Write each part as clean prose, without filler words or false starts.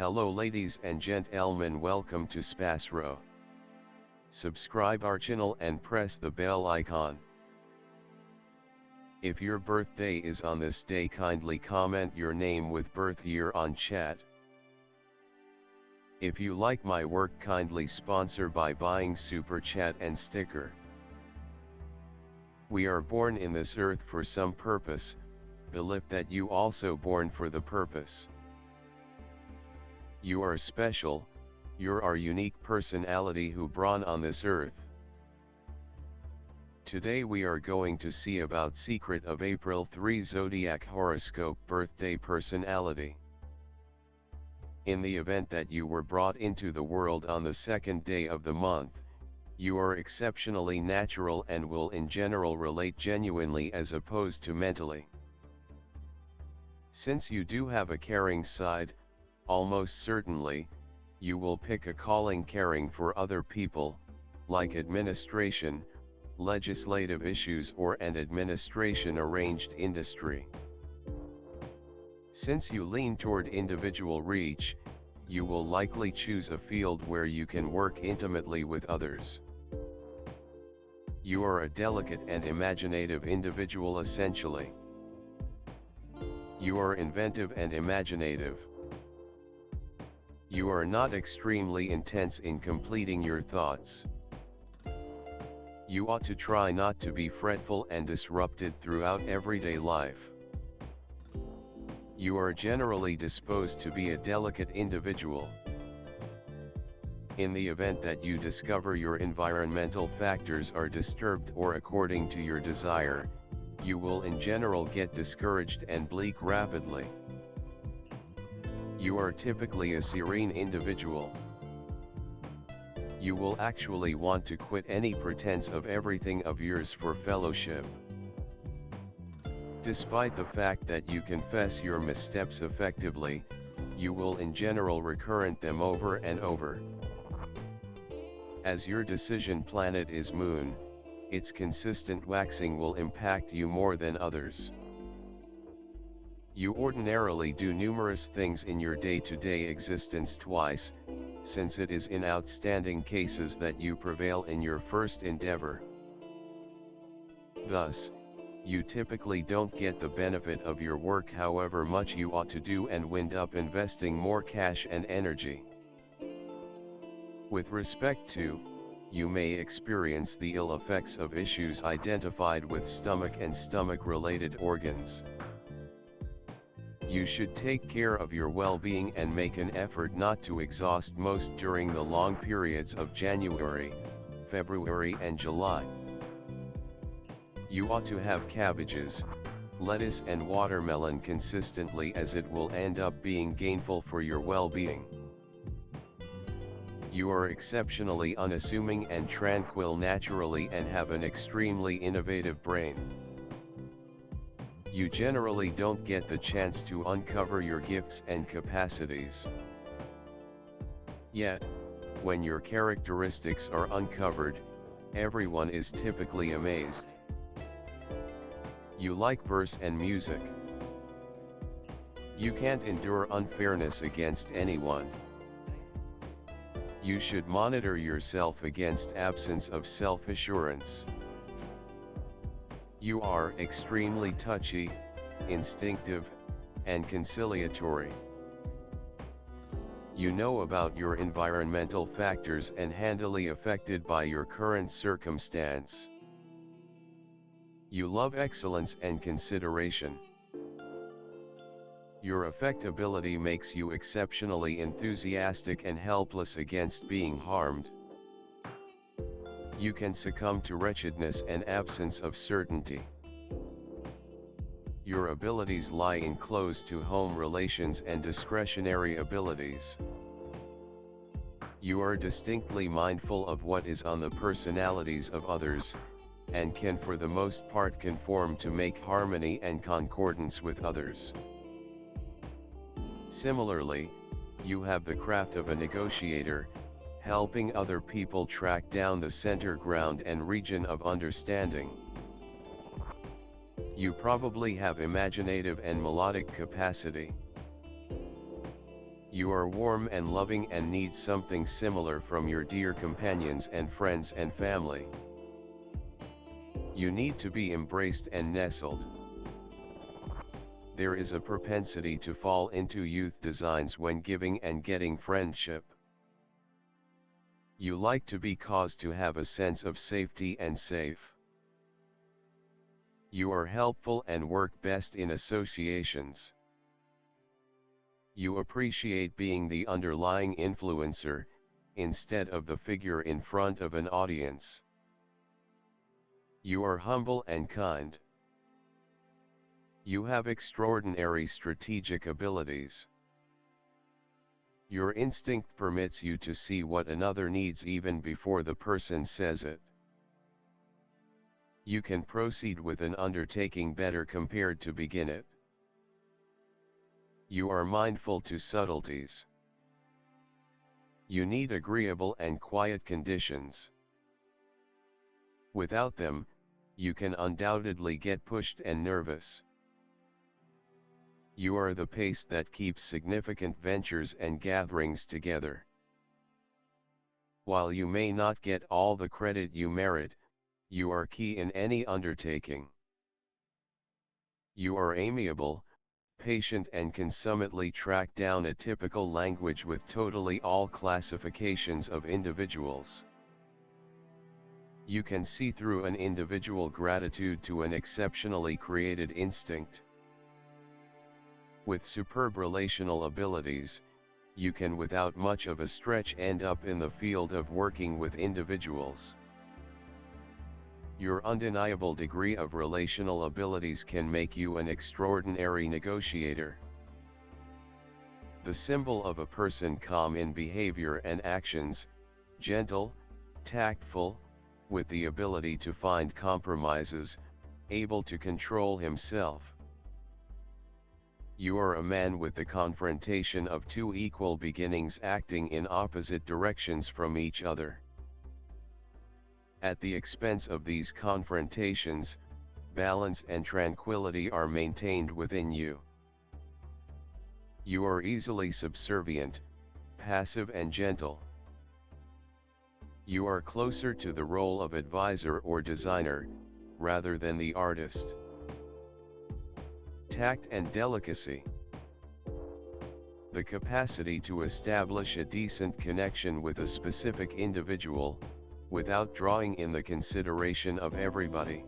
Hello ladies and gentlemen, welcome to SPASRO. Subscribe our channel and press the bell icon. If your birthday is on this day, kindly comment your name with birth year on chat. If you like my work, kindly sponsor by buying super chat and sticker. We are born in this earth for some purpose, believe that you also born for the purpose. You are special, you're our unique personality who born on this earth. Today we are going to see about secret of April 3 Zodiac horoscope birthday personality. In the event that you were brought into the world on the second day of the month, you are exceptionally natural and will in general relate genuinely as opposed to mentally. Since you do have a caring side, almost certainly, you will pick a calling caring for other people, like administration, legislative issues or an administration arranged industry. Since you lean toward individual reach, you will likely choose a field where you can work intimately with others. You are a delicate and imaginative individual essentially. You are inventive and imaginative. You are not extremely intense in completing your thoughts. You ought to try not to be fretful and disrupted throughout everyday life. You are generally disposed to be a delicate individual. In the event that you discover your environmental factors are disturbed or according to your desire, you will in general get discouraged and bleak rapidly. You are typically a serene individual. You will actually want to quit any pretense of everything of yours for fellowship. Despite the fact that you confess your missteps effectively, you will in general recurrent them over and over. As your decision planet is Moon, its consistent waxing will impact you more than others. You ordinarily do numerous things in your day-to-day existence twice, since it is in outstanding cases that you prevail in your first endeavor. Thus, you typically don't get the benefit of your work however much you ought to do and wind up investing more cash and energy. With respect to, you may experience the ill effects of issues identified with stomach and stomach-related organs. You should take care of your well-being and make an effort not to exhaust most during the long periods of January, February and July. You ought to have cabbages, lettuce and watermelon consistently as it will end up being gainful for your well-being. You are exceptionally unassuming and tranquil naturally and have an extremely innovative brain. You generally don't get the chance to uncover your gifts and capacities. Yet, when your characteristics are uncovered, everyone is typically amazed. You like verse and music. You can't endure unfairness against anyone. You should monitor yourself against absence of self-assurance. You are extremely touchy, instinctive, and conciliatory. You know about your environmental factors and handily affected by your current circumstance. You love excellence and consideration. Your affectability makes you exceptionally enthusiastic and helpless against being harmed. You can succumb to wretchedness and absence of certainty. Your abilities lie in close-to-home relations and discretionary abilities. You are distinctly mindful of what is on the personalities of others, and can for the most part conform to make harmony and concordance with others. Similarly, you have the craft of a negotiator, helping other people track down the center ground and region of understanding. You probably have imaginative and melodic capacity. You are warm and loving and need something similar from your dear companions and friends and family. You need to be embraced and nestled. There is a propensity to fall into youth designs when giving and getting friendship. You like to be caused to have a sense of safety and safe. You are helpful and work best in associations. You appreciate being the underlying influencer, instead of the figure in front of an audience. You are humble and kind. You have extraordinary strategic abilities. Your instinct permits you to see what another needs even before the person says it. You can proceed with an undertaking better compared to begin it. You are mindful to subtleties. You need agreeable and quiet conditions. Without them, you can undoubtedly get pushed and nervous. You are the pace that keeps significant ventures and gatherings together. While you may not get all the credit you merit, you are key in any undertaking. You are amiable, patient and can summitely track down a typical language with totally all classifications of individuals. You can see through an individual gratitude to an exceptionally created instinct. With superb relational abilities, you can without much of a stretch end up in the field of working with individuals. Your undeniable degree of relational abilities can make you an extraordinary negotiator. The symbol of a person calm in behavior and actions, gentle, tactful, with the ability to find compromises, able to control himself. You are a man with the confrontation of two equal beginnings acting in opposite directions from each other. At the expense of these confrontations, balance and tranquility are maintained within you. You are easily subservient, passive and gentle. You are closer to the role of advisor or designer, rather than the artist. Tact and delicacy. The capacity to establish a decent connection with a specific individual, without drawing in the consideration of everybody.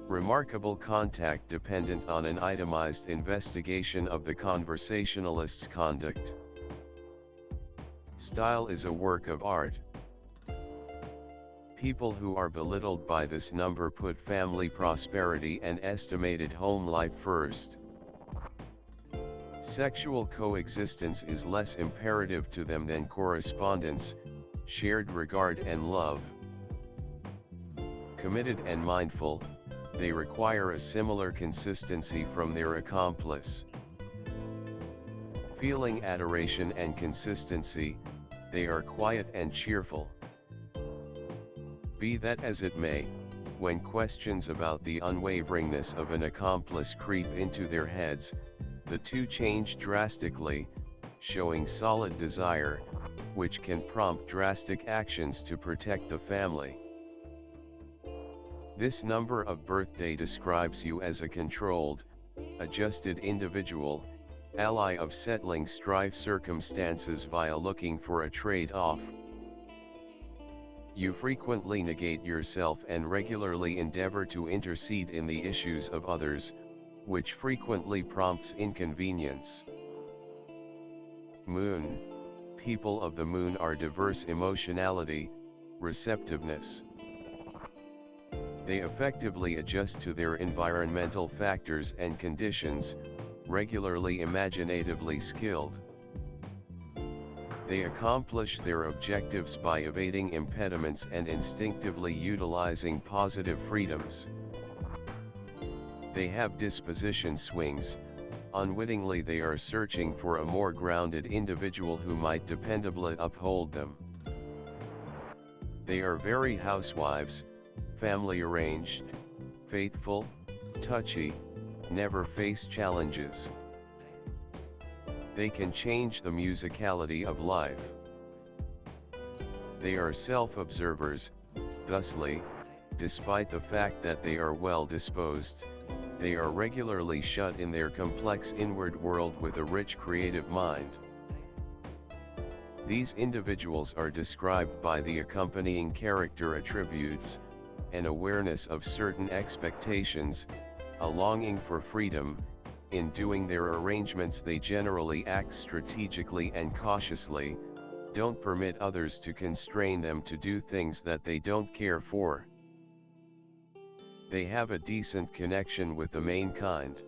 Remarkable contact dependent on an itemized investigation of the conversationalist's conduct. Style is a work of art. People who are belittled by this number put family prosperity and estimated home life first. Sexual coexistence is less imperative to them than correspondence, shared regard and love. Committed and mindful, they require a similar consistency from their accomplice. Feeling adoration and consistency, they are quiet and cheerful. Be that as it may, when questions about the unwaveringness of an accomplice creep into their heads, the two change drastically, showing solid desire, which can prompt drastic actions to protect the family. This number of birthday describes you as a controlled, adjusted individual, ally of settling strife circumstances via looking for a trade-off. You frequently negate yourself and regularly endeavor to intercede in the issues of others, which frequently prompts inconvenience. Moon. People of the moon are diverse emotionality, receptiveness. They effectively adjust to their environmental factors and conditions, regularly imaginatively skilled. They accomplish their objectives by evading impediments and instinctively utilizing positive freedoms. They have disposition swings. Unwittingly they are searching for a more grounded individual who might dependably uphold them. They are very housewives, family arranged, faithful, touchy, never face challenges. They can change the musicality of life. They are self-observers, thusly, despite the fact that they are well-disposed, they are regularly shut in their complex inward world with a rich creative mind. These individuals are described by the accompanying character attributes: an awareness of certain expectations, a longing for freedom. In doing their arrangements they generally act strategically and cautiously, don't permit others to constrain them to do things that they don't care for. They have a decent connection with the main kind.